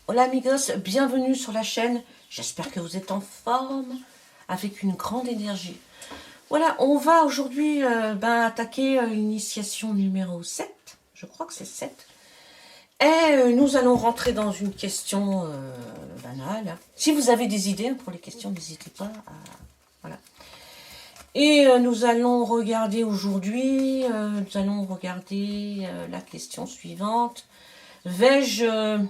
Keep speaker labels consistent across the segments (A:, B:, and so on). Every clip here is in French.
A: Hola amigos, bienvenue sur la chaîne. J'espère que vous êtes en forme, avec une grande énergie. Voilà, on va aujourd'hui attaquer l'initiation numéro 7. Je crois que c'est 7. Et nous allons rentrer dans une question banale. Si vous avez des idées pour les questions, n'hésitez pas à... Voilà. Et nous allons regarder aujourd'hui, la question suivante. Vais-je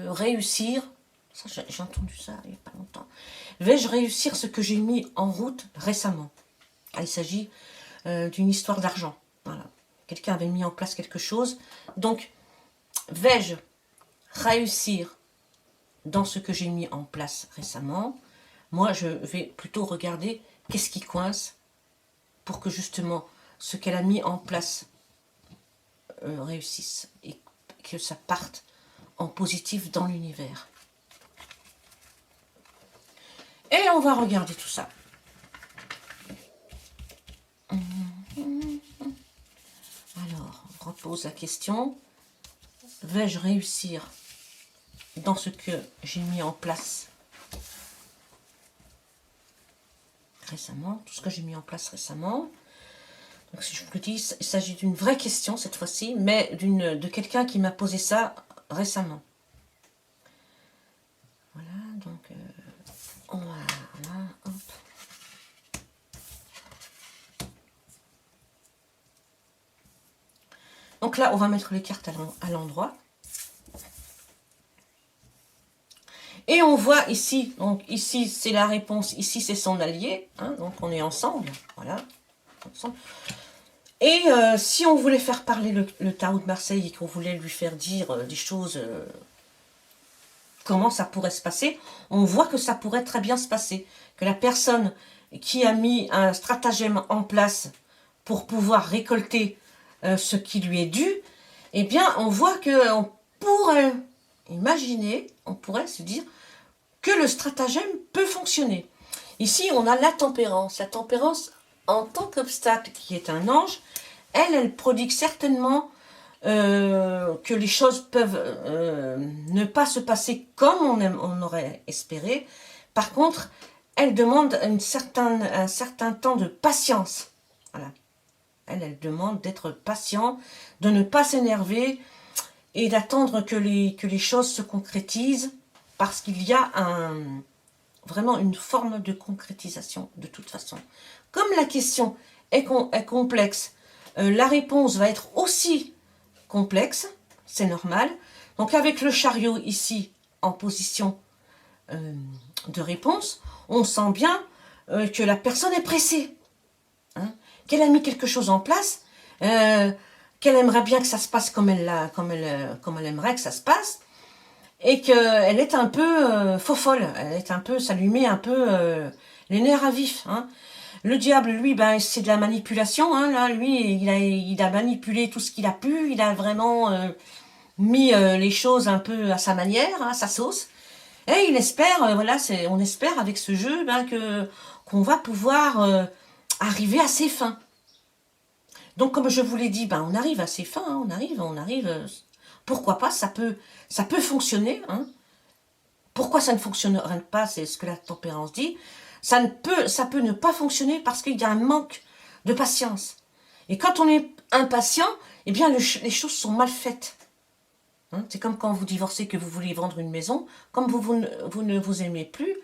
A: réussir, ça j'ai entendu ça il n'y a pas longtemps, vais-je réussir ce que j'ai mis en route récemment? Il s'agit d'une histoire d'argent. Voilà. Quelqu'un avait mis en place quelque chose. Donc, vais-je réussir dans ce que j'ai mis en place récemment? Moi, je vais plutôt regarder qu'est-ce qui coince pour que justement ce qu'elle a mis en place réussisse et que ça parte en positif dans l'univers. Et on va regarder tout ça. Alors, on repose la question. Vais-je réussir dans ce que j'ai mis en place récemment? Tout ce que j'ai mis en place récemment. Donc, si je vous le dis, il s'agit d'une vraie question cette fois-ci, mais de quelqu'un qui m'a posé ça récemment. Voilà, donc on va là, hop. Donc là, on va mettre les cartes à l'endroit. Et on voit ici, donc ici c'est la réponse, ici c'est son allié, hein, donc on est ensemble, voilà. Ensemble. Et si on voulait faire parler le tarot de Marseille et qu'on voulait lui faire dire des choses, comment ça pourrait se passer, on voit que ça pourrait très bien se passer. Que la personne qui a mis un stratagème en place pour pouvoir récolter ce qui lui est dû, eh bien on voit qu'on pourrait imaginer, on pourrait se dire que le stratagème peut fonctionner. Ici on a la tempérance. La tempérance en tant qu'obstacle qui est un ange, elle prodigue certainement que les choses peuvent ne pas se passer comme on aurait espéré. Par contre, elle demande un certain temps de patience. Voilà. Elle demande d'être patient, de ne pas s'énerver et d'attendre que les choses se concrétisent parce qu'il y a vraiment une forme de concrétisation de toute façon. Comme la question est complexe, la réponse va être aussi complexe, c'est normal. Donc avec le chariot ici en position de réponse, on sent bien que la personne est pressée, hein, qu'elle a mis quelque chose en place, qu'elle aimerait bien que ça se passe comme elle aimerait que ça se passe, et qu'elle est un peu faux-folle, ça lui met un peu les nerfs à vif, hein. Le diable, lui, ben, c'est de la manipulation, hein, là, lui, il a manipulé tout ce qu'il a pu, il a vraiment mis les choses un peu à sa manière, hein, à sa sauce, et il espère, voilà, on espère avec ce jeu ben, qu'on va pouvoir arriver à ses fins. Donc, comme je vous l'ai dit, ben, on arrive à ses fins, hein, on arrive, pourquoi pas, ça peut fonctionner, hein. Pourquoi ça ne fonctionnerait pas, c'est ce que la tempérance dit. Ça peut ne pas fonctionner parce qu'il y a un manque de patience. Et quand on est impatient, eh bien les choses sont mal faites. Hein, c'est comme quand vous divorcez, que vous voulez vendre une maison, comme vous ne vous aimez plus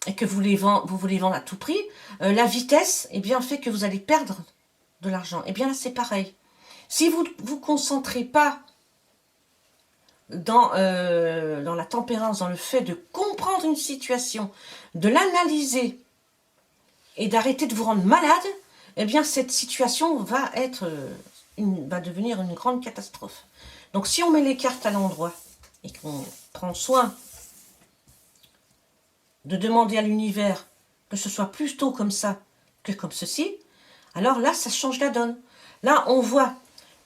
A: et que vous voulez vendre à tout prix, la vitesse eh bien, fait que vous allez perdre de l'argent. Eh bien là, c'est pareil. Si vous ne vous concentrez pas dans la tempérance, dans le fait de comprendre une situation, de l'analyser et d'arrêter de vous rendre malade, eh bien cette situation va devenir une grande catastrophe. Donc si on met les cartes à l'endroit et qu'on prend soin de demander à l'univers que ce soit plutôt comme ça que comme ceci, alors là ça change la donne. Là on voit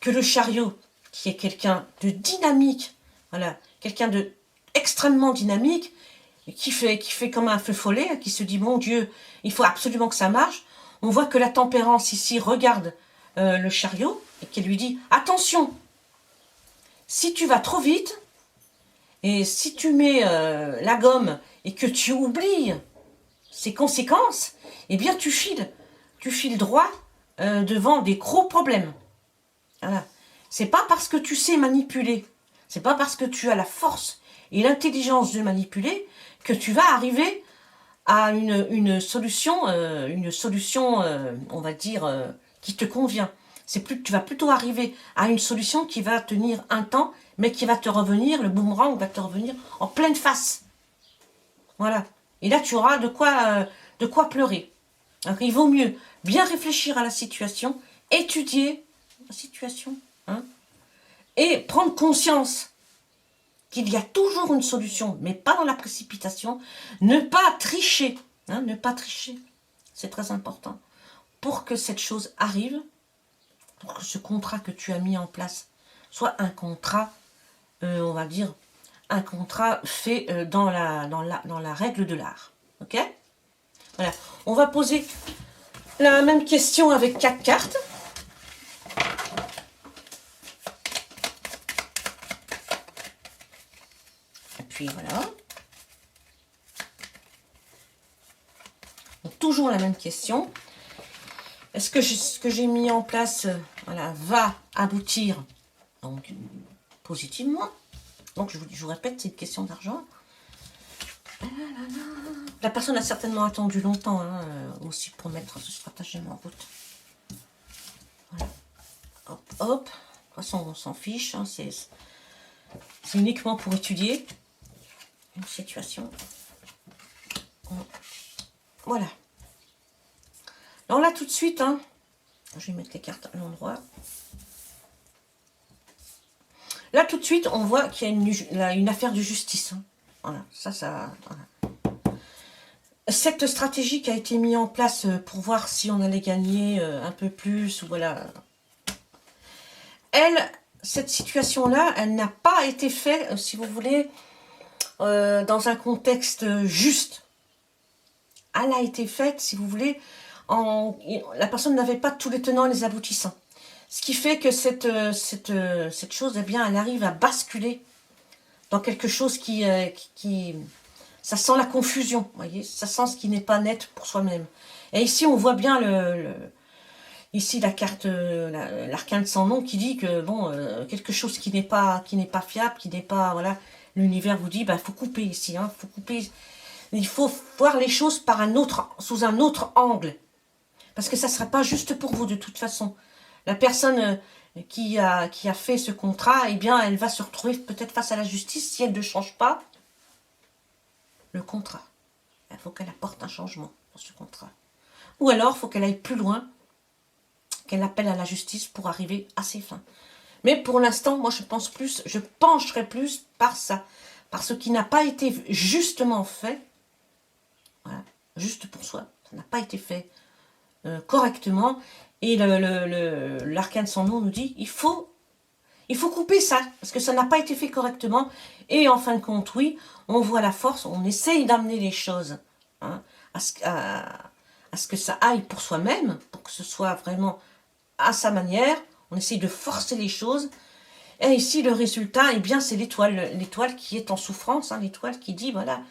A: que le chariot, qui est quelqu'un de dynamique, voilà, quelqu'un de extrêmement dynamique, qui fait comme un feu follet, qui se dit, mon Dieu, il faut absolument que ça marche. On voit que la tempérance ici regarde le chariot et qui lui dit, attention, si tu vas trop vite, et si tu mets la gomme et que tu oublies ces conséquences, eh bien tu files droit devant des gros problèmes. Voilà. C'est pas parce que tu sais manipuler, c'est pas parce que tu as la force et l'intelligence de manipuler que tu vas arriver à une solution, on va dire, qui te convient. Tu vas plutôt arriver à une solution qui va tenir un temps, mais qui va te revenir, le boomerang va te revenir en pleine face. Voilà. Et là, tu auras de quoi pleurer. Donc, il vaut mieux bien réfléchir à la situation, étudier la situation, hein, et prendre conscience qu'il y a toujours une solution, mais pas dans la précipitation. Ne pas tricher, hein, ne pas tricher. C'est très important. Pour que cette chose arrive, pour que ce contrat que tu as mis en place soit un contrat, on va dire, un contrat fait dans la règle de l'art. Ok? Voilà. On va poser la même question avec 4 cartes. Et puis voilà. Donc, toujours la même question. Est-ce que ce que j'ai mis en place voilà, va aboutir donc, positivement? Donc je vous répète, c'est une question d'argent. La personne a certainement attendu longtemps hein, aussi pour mettre ce stratagème en route. Voilà. Hop, hop. De toute façon, on s'en fiche. Hein, c'est uniquement pour étudier une situation. Voilà. Alors là, tout de suite, hein, je vais mettre les cartes à l'endroit. Là, tout de suite, on voit qu'il y a une affaire de justice. Hein. Voilà, voilà. Cette stratégie qui a été mise en place pour voir si on allait gagner un peu plus, ou voilà. Cette situation-là, elle n'a pas été faite, si vous voulez, dans un contexte juste. Elle a été faite, si vous voulez, la personne n'avait pas tous les tenants et les aboutissants. Ce qui fait que cette chose, eh bien, elle arrive à basculer dans quelque chose qui ça sent la confusion, vous voyez, ça sent ce qui n'est pas net pour soi-même. Et ici, on voit bien ici la carte, l'arcane sans nom qui dit que bon, quelque chose qui n'est pas fiable, qui n'est pas, voilà, l'univers vous dit, ben, faut couper ici, hein, faut couper. Il faut voir les choses sous un autre angle, parce que ça ne sera pas juste pour vous de toute façon. La personne qui a fait ce contrat, eh bien, elle va se retrouver peut-être face à la justice si elle ne change pas le contrat. Il faut qu'elle apporte un changement dans ce contrat. Ou alors, il faut qu'elle aille plus loin, qu'elle appelle à la justice pour arriver à ses fins. Mais pour l'instant, moi, je pencherai plus par ça. Par ce qui n'a pas été justement fait, voilà, juste pour soi, ça n'a pas été fait correctement. Et l'arcane sans nom nous dit, il faut couper ça, parce que ça n'a pas été fait correctement. Et en fin de compte, oui, on voit la force, on essaye d'amener les choses hein, à ce que ça aille pour soi-même, pour que ce soit vraiment à sa manière. On essaye de forcer les choses. Et ici, le résultat, eh bien, c'est l'étoile qui est en souffrance, hein, l'étoile qui dit, voilà,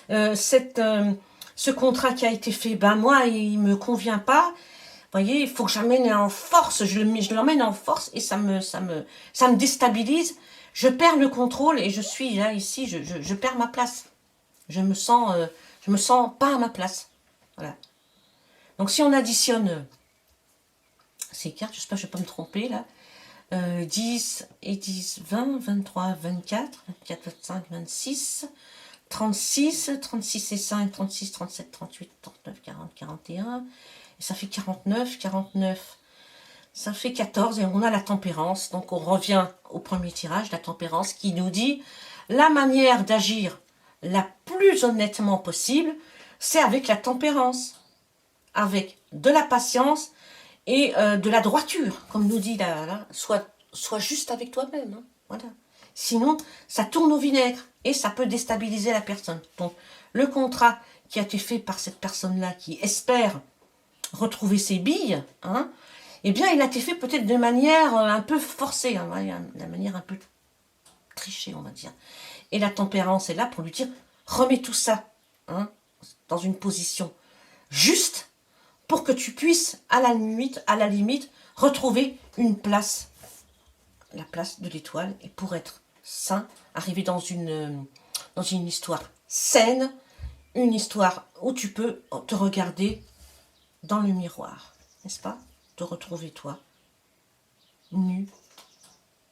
A: ce contrat qui a été fait, ben moi, il me convient pas. Vous voyez, il faut que j'amène en force, je l'emmène en force et ça me déstabilise. Je perds le contrôle et je suis là, ici, je perds ma place. Je me sens pas à ma place. Voilà. Donc si on additionne ces cartes, j'espère que je ne vais pas me tromper là. 10 et 10, 20, 23, 24, 24, 25, 26, 36, 36 et 5, 36, 37, 38, 39, 40, 41... Et ça fait 49, 49, ça fait 14 et on a la tempérance. Donc on revient au premier tirage, la tempérance qui nous dit la manière d'agir la plus honnêtement possible, c'est avec la tempérance, avec de la patience et de la droiture, comme nous dit là, sois juste avec toi-même. Hein, voilà. Sinon, ça tourne au vinaigre et ça peut déstabiliser la personne. Donc le contrat qui a été fait par cette personne-là qui espère retrouver ses billes, hein, eh bien, il a été fait peut-être de manière un peu forcée, hein, de manière un peu trichée, on va dire. Et la tempérance est là pour lui dire, remets tout ça hein, dans une position juste pour que tu puisses, à la limite, retrouver une place, la place de l'étoile, et pour être sain, arriver dans une histoire saine, une histoire où tu peux te regarder dans le miroir, n'est-ce pas? Te retrouver toi, nu,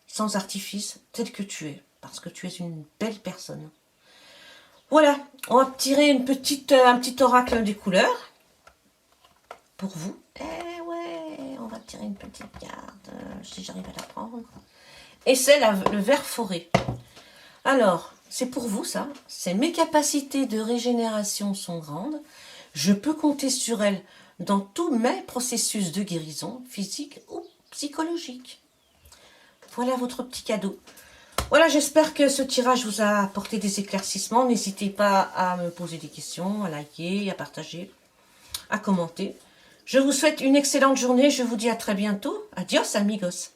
A: sans artifice, tel que tu es, parce que tu es une belle personne. Voilà, on va tirer un petit oracle des couleurs, pour vous. Eh ouais, on va tirer une petite carte, si j'arrive à la prendre. Et c'est le ver forêt. Alors, c'est pour vous ça. C'est mes capacités de régénération sont grandes. Je peux compter sur elles dans tous mes processus de guérison, physique ou psychologique. Voilà votre petit cadeau. Voilà, j'espère que ce tirage vous a apporté des éclaircissements. N'hésitez pas à me poser des questions, à liker, à partager, à commenter. Je vous souhaite une excellente journée. Je vous dis à très bientôt. Adios, amigos.